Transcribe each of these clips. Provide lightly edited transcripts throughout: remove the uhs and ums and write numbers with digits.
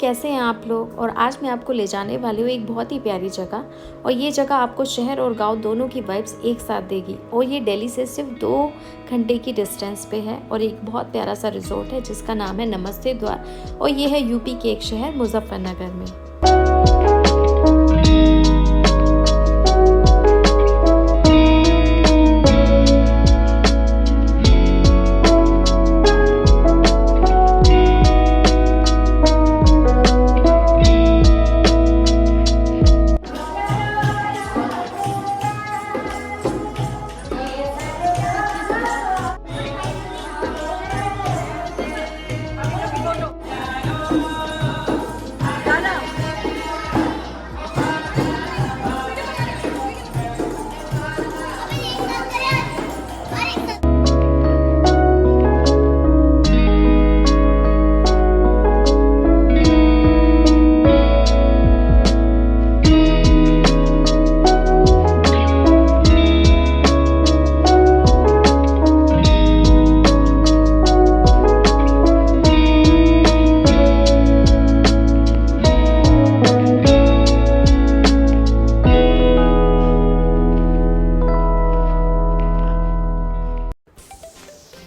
कैसे हैं आप लोग। और आज मैं आपको ले जाने वाली हूँ एक बहुत ही प्यारी जगह, और ये जगह आपको शहर और गांव दोनों की वाइब्स एक साथ देगी। और ये दिल्ली से सिर्फ 2 घंटे की डिस्टेंस पे है और एक बहुत प्यारा सा रिजॉर्ट है जिसका नाम है नमस्ते द्वार, और ये है यूपी के एक शहर मुजफ्फरनगर में।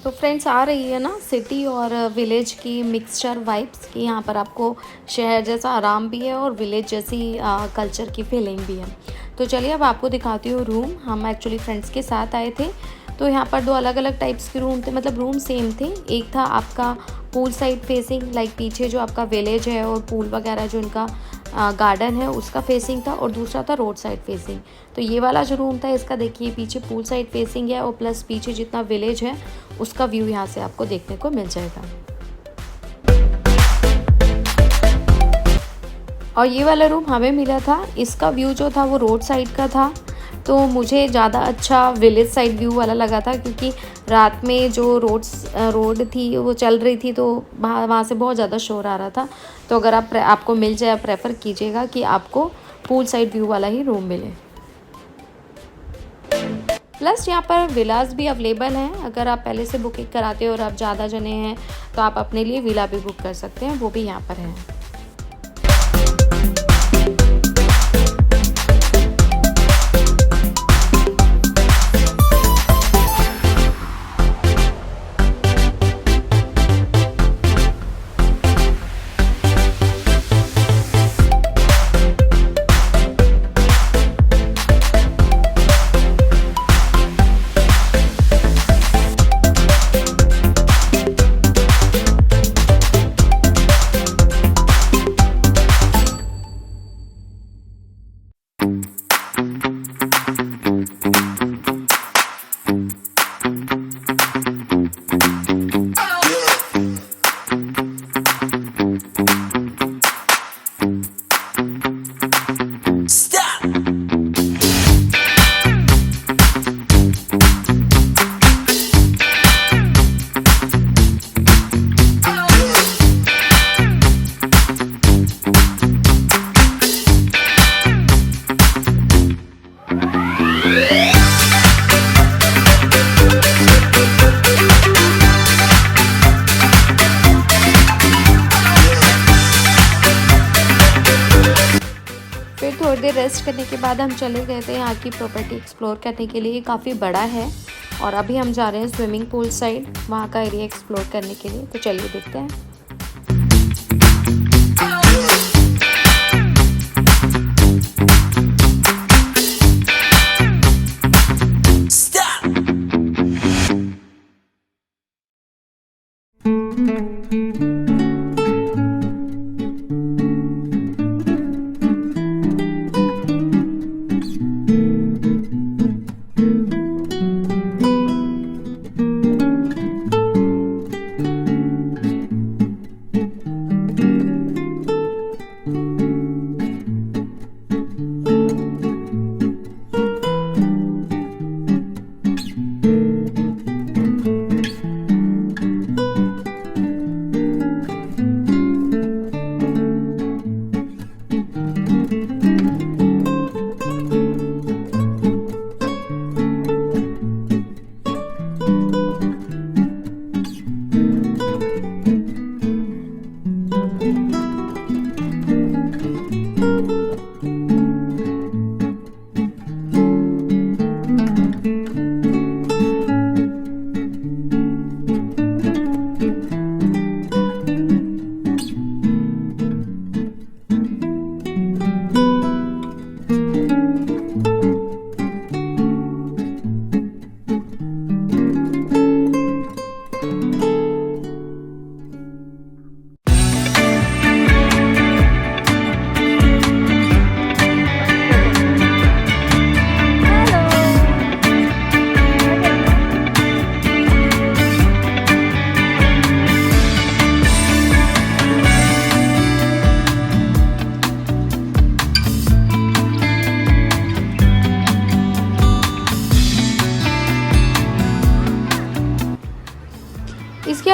तो फ्रेंड्स, आ रही है ना सिटी और विलेज की मिक्सचर वाइब्स कि यहाँ पर आपको शहर जैसा आराम भी है और विलेज जैसी कल्चर की फीलिंग भी है। तो चलिए अब आपको दिखाती हूँ रूम। हम एक्चुअली फ्रेंड्स के साथ आए थे, तो यहाँ पर 2 अलग अलग टाइप्स के रूम थे, मतलब रूम सेम थे। एक था आपका पूल साइड फेसिंग, लाइक पीछे जो आपका विलेज है और पूल वगैरह जो इनका गार्डन है उसका फेसिंग था, और दूसरा था रोड साइड फेसिंग। तो ये वाला जो रूम था इसका देखिए पीछे पूल साइड फेसिंग है, और प्लस पीछे जितना विलेज है उसका व्यू यहाँ से आपको देखने को मिल जाएगा। और ये वाला रूम हमें मिला था, इसका व्यू जो था वो रोड साइड का था, तो मुझे ज़्यादा अच्छा विलेज साइड व्यू वाला लगा था, क्योंकि रात में जो रोड थी वो चल रही थी, तो वहाँ से बहुत ज़्यादा शोर आ रहा था। तो अगर आपको मिल जाए, प्रेफर कीजिएगा कि आपको पूल साइड व्यू वाला ही रूम मिले। प्लस यहाँ पर विलास भी अवेलेबल हैं। अगर आप पहले से बुकिंग कराते हो और आप ज़्यादा जने हैं तो आप अपने लिए विला भी बुक कर सकते हैं, वो भी यहाँ पर है। फिर थोड़ी देर रेस्ट करने के बाद हम चले गए थे यहाँ की प्रॉपर्टी एक्सप्लोर करने के लिए। काफ़ी बड़ा है, और अभी हम जा रहे हैं स्विमिंग पूल साइड, वहाँ का एरिया एक्सप्लोर करने के लिए। तो चलिए देखते हैं।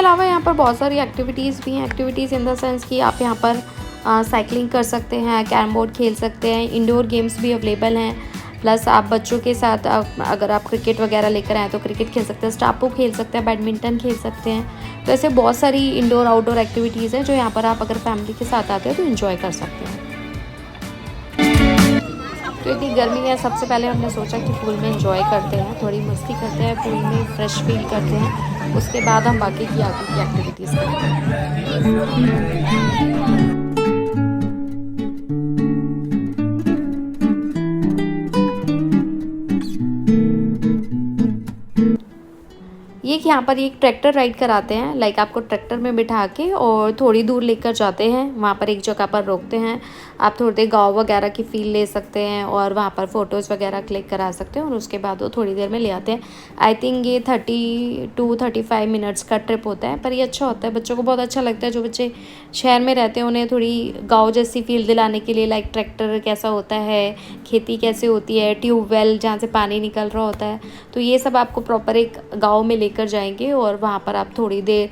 अलावा यहाँ पर बहुत सारी एक्टिविटीज़ भी हैं। एक्टिविटीज़ इन द सेंस कि आप यहाँ पर साइकिलिंग कर सकते हैं, कैरम बोर्ड खेल सकते हैं, इंडोर गेम्स भी अवेलेबल हैं। प्लस आप बच्चों के साथ अगर आप क्रिकेट वगैरह लेकर आएँ तो क्रिकेट खेल सकते हैं, स्टापू खेल सकते हैं, बैडमिंटन खेल सकते हैं। तो ऐसे बहुत सारी इंडोर आउटडोर एक्टिविटीज़ हैं जो यहाँ पर आप अगर फैमिली के साथ आते हैं तो इन्जॉय कर सकते हैं। तो इतनी गर्मी है, सबसे पहले हमने सोचा कि पूल में एंजॉय करते हैं, थोड़ी मस्ती करते हैं, पूल में फ्रेश फील करते हैं, उसके बाद हम बाकी की आगे की एक्टिविटीज़ करते हैं। ये यहाँ पर एक ट्रैक्टर राइड कराते हैं, लाइक आपको ट्रैक्टर में बिठा के और थोड़ी दूर लेकर जाते हैं, वहाँ पर एक जगह पर रोकते हैं, आप थोड़ी देर गाँव वगैरह की फ़ील ले सकते हैं और वहाँ पर फ़ोटोज़ वगैरह क्लिक करा सकते हैं और उसके बाद वो थोड़ी देर में ले आते हैं। आई थिंक ये 30 to 35 मिनट्स का ट्रिप होता है, पर ये अच्छा होता है, बच्चों को बहुत अच्छा लगता है। जो बच्चे शहर में रहते हैं उन्हें थोड़ी गाँव जैसी फ़ील दिलाने के लिए, लाइक ट्रैक्टर कैसा होता है, खेती कैसे होती है, ट्यूबवेल जहाँ से पानी निकल रहा होता है, तो ये सब आपको प्रॉपर एक गाँव में लेकर जाएंगे और वहाँ पर आप थोड़ी देर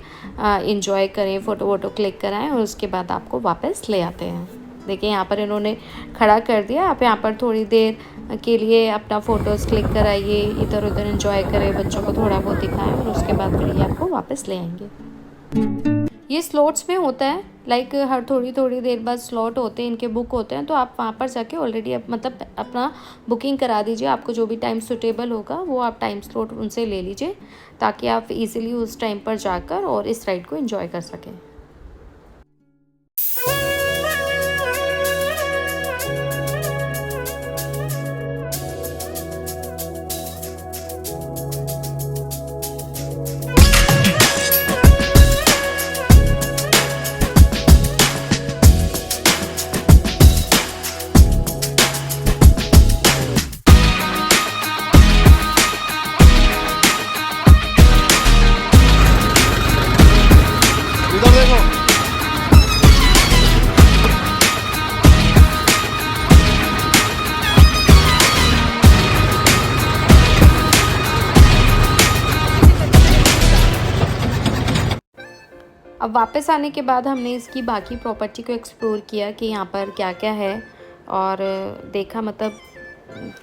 इंजॉय करें, फ़ोटो वोटो क्लिक कराएं और उसके बाद आपको वापस ले आते हैं। देखिए यहाँ पर इन्होंने खड़ा कर दिया, आप यहाँ पर थोड़ी देर के लिए अपना फ़ोटोज़ क्लिक कराइए, इधर उधर इंजॉय करें, बच्चों को थोड़ा बहुत दिखाएं और उसके बाद फिर ये आपको वापस ले आएंगे। ये स्लॉट्स में होता है, लाइक हर थोड़ी थोड़ी देर बाद स्लॉट होते हैं, इनके बुक होते हैं, तो आप वहाँ पर जाके ऑलरेडी मतलब अपना बुकिंग करा दीजिए। आपको जो भी टाइम सूटेबल होगा वो आप टाइम स्लॉट उनसे ले लीजिए, ताकि आप इजीली उस टाइम पर जाकर और इस राइड को एंजॉय कर सकें। अब वापस आने के बाद हमने इसकी बाकी प्रॉपर्टी को एक्सप्लोर किया कि यहाँ पर क्या क्या है और देखा मतलब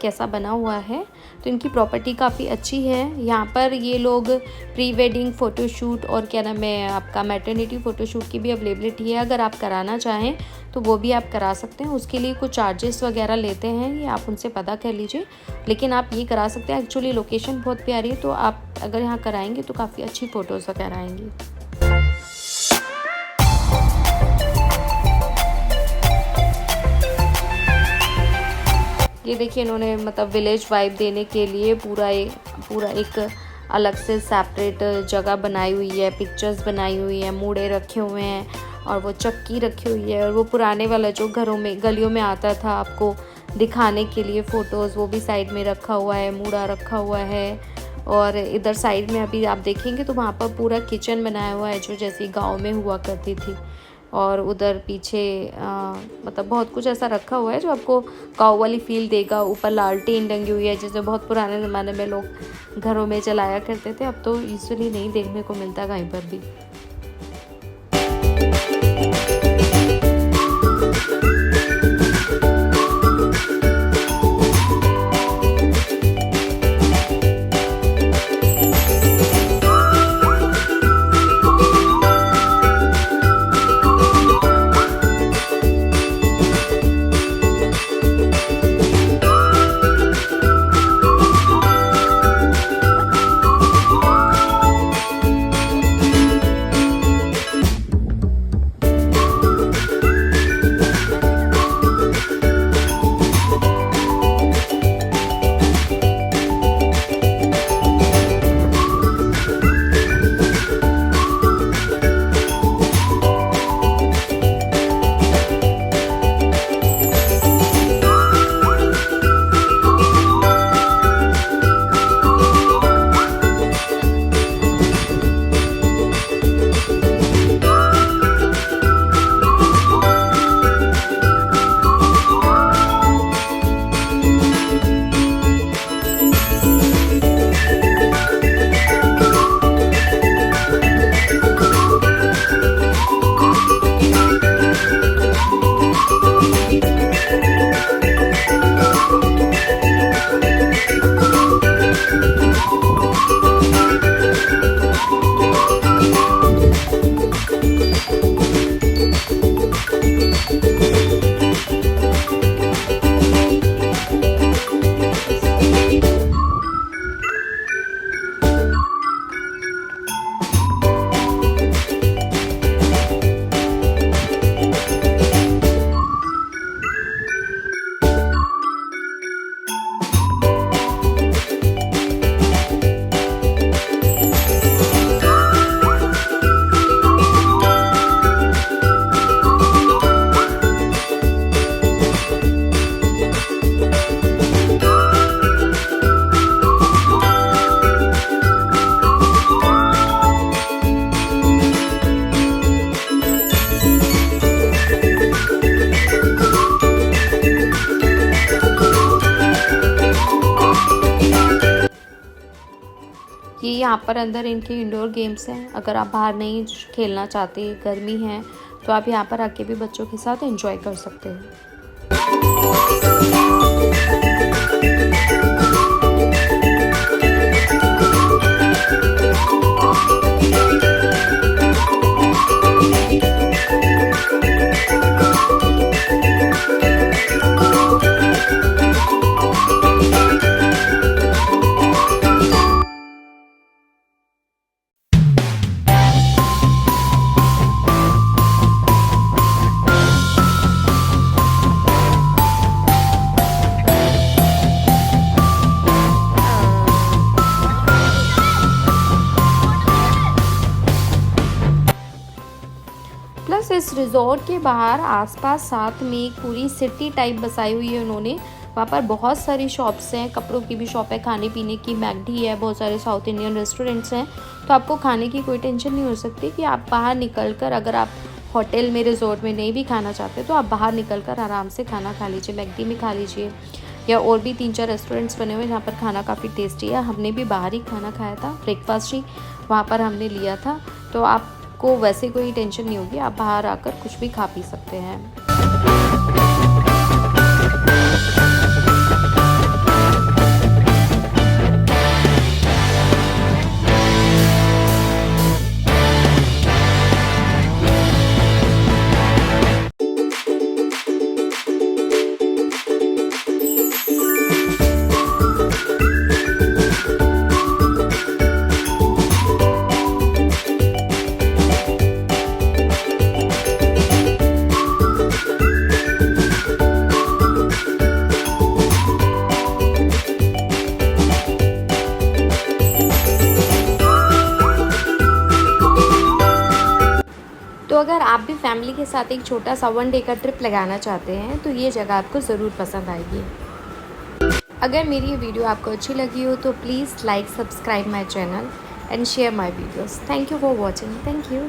कैसा बना हुआ है। तो इनकी प्रॉपर्टी काफ़ी अच्छी है। यहाँ पर ये लोग प्री वेडिंग फ़ोटोशूट और क्या नाम है आपका मैटरनिटी फ़ोटोशूट की भी अवेलेबिलिटी है। अगर आप कराना चाहें तो वो भी आप करा सकते हैं, उसके लिए कुछ चार्जेस वगैरह लेते हैं, ये आप उनसे पता कर लीजिए, लेकिन आप ये करा सकते हैं। एक्चुअली लोकेशन बहुत प्यारी है, तो आप अगर यहाँ कराएंगे तो काफ़ी अच्छी फ़ोटोज़ वगैरह आएंगी। ये देखिए इन्होंने मतलब विलेज वाइब देने के लिए पूरा एक अलग से सेपरेट जगह बनाई हुई है, पिक्चर्स बनाई हुई है, मूड़े रखे हुए हैं और वो चक्की रखी हुई है और वो पुराने वाला जो घरों में गलियों में आता था आपको दिखाने के लिए फ़ोटोज़, वो भी साइड में रखा हुआ है, मूड़ा रखा हुआ है। और इधर साइड में अभी आप देखेंगे तो वहाँ पर पूरा किचन बनाया हुआ है जो जैसी गाँव में हुआ करती थी। और उधर पीछे मतलब बहुत कुछ ऐसा रखा हुआ है जो आपको गाँव वाली फील देगा। ऊपर लालटेन टंगी हुई है जिसे बहुत पुराने ज़माने में लोग घरों में जलाया करते थे, अब तो यूजुअली नहीं देखने को मिलता कहीं पर भी। ये यहाँ पर अंदर इनके इंडोर गेम्स हैं। अगर आप बाहर नहीं खेलना चाहते, गर्मी है, तो आप यहाँ पर आके भी बच्चों के साथ एंजॉय कर सकते हैं। प्लस इस रिज़ॉर्ट के बाहर आसपास साथ में एक पूरी सिटी टाइप बसाई हुई है उन्होंने। वहाँ पर बहुत सारी शॉप्स हैं, कपड़ों की भी शॉप है, खाने पीने की, मैकडी है, बहुत सारे साउथ इंडियन रेस्टोरेंट्स हैं। तो आपको खाने की कोई टेंशन नहीं हो सकती कि आप बाहर निकल कर, अगर आप होटल में रिज़ॉर्ट में नहीं भी खाना चाहते तो आप बाहर निकल कर आराम से खाना खा लीजिए, मैकडी में खा लीजिए, या और भी 3-4 रेस्टोरेंट्स बने हुए जहाँ पर खाना काफ़ी टेस्टी है। हमने भी बाहर ही खाना खाया था, ब्रेकफास्ट ही वहाँ पर हमने लिया था। तो आपको वैसे कोई टेंशन नहीं होगी, आप बाहर आकर कुछ भी खा पी सकते हैं। तो अगर आप भी फैमिली के साथ एक छोटा सा 1 डे का ट्रिप लगाना चाहते हैं तो ये जगह आपको ज़रूर पसंद आएगी। अगर मेरी ये वीडियो आपको अच्छी लगी हो तो please like, subscribe my channel and share my videos. Thank you for watching. Thank you.